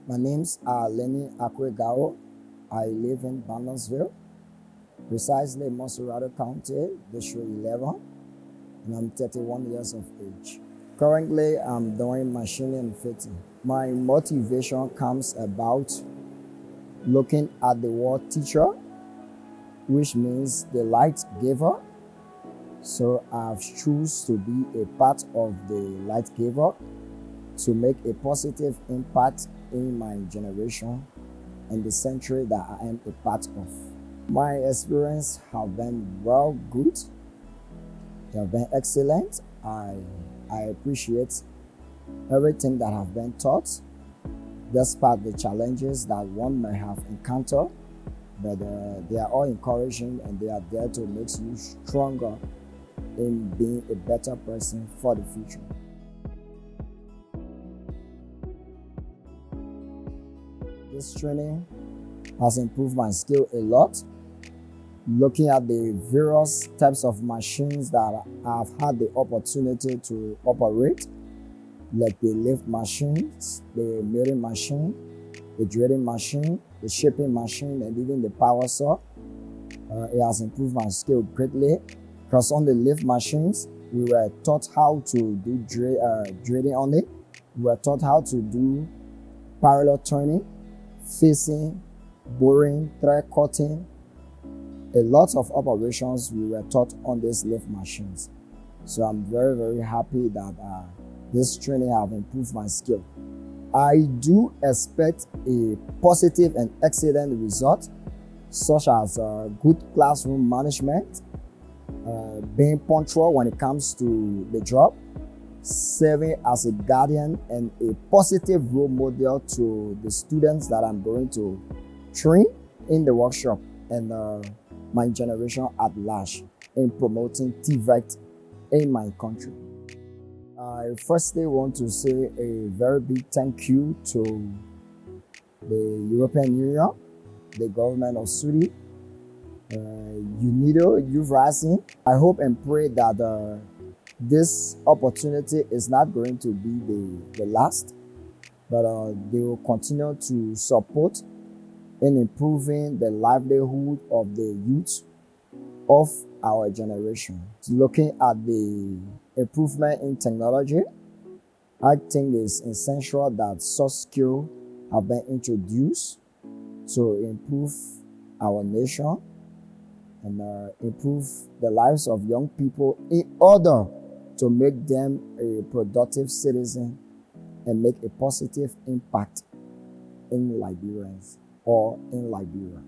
My name's Lenin Akoi Garwo. I live in Barnesville, precisely Monserrado County, District 11, and I'm 31 years of age. Currently, I'm doing machining and fitting. My motivation comes about looking at the word teacher, which means the light giver. So I've choose to be a part of the light giver to make a positive impact in my generation and the century that I am a part of. My experience have been well good. They have been excellent. I appreciate everything that have been taught, despite the challenges that one may have encountered. But they are all encouraging and they are there to make you stronger in being a better person for the future. This training has improved my skill a lot. Looking at the various types of machines that I've had the opportunity to operate, like the lift machines, the milling machine, the drilling machine, the shaping machine, and even the power saw. It has improved my skill greatly because on the lift machines, we were taught how to do drilling on it. We were taught how to do parallel turning, facing, boring, thread cutting. A lot of operations we were taught on these lift machines. So I'm very, very happy that this training have improved my skill. I do expect a positive and excellent result, such as good classroom management, being punctual when it comes to the job, serving as a guardian and a positive role model to the students that I'm going to train in the workshop and my generation at large in promoting TVET in my country. I firstly want to say a very big thank you to the European Union, the government of Sudi, UNIDO, Youth Rising. I hope and pray that this opportunity is not going to be the last, but they will continue to support in improving the livelihood of the youth of our generation. Looking at the improvement in technology, I think it's essential that such skills have been introduced to improve our nation and improve the lives of young people in order to make them a productive citizen and make a positive impact in Liberians or in Liberia.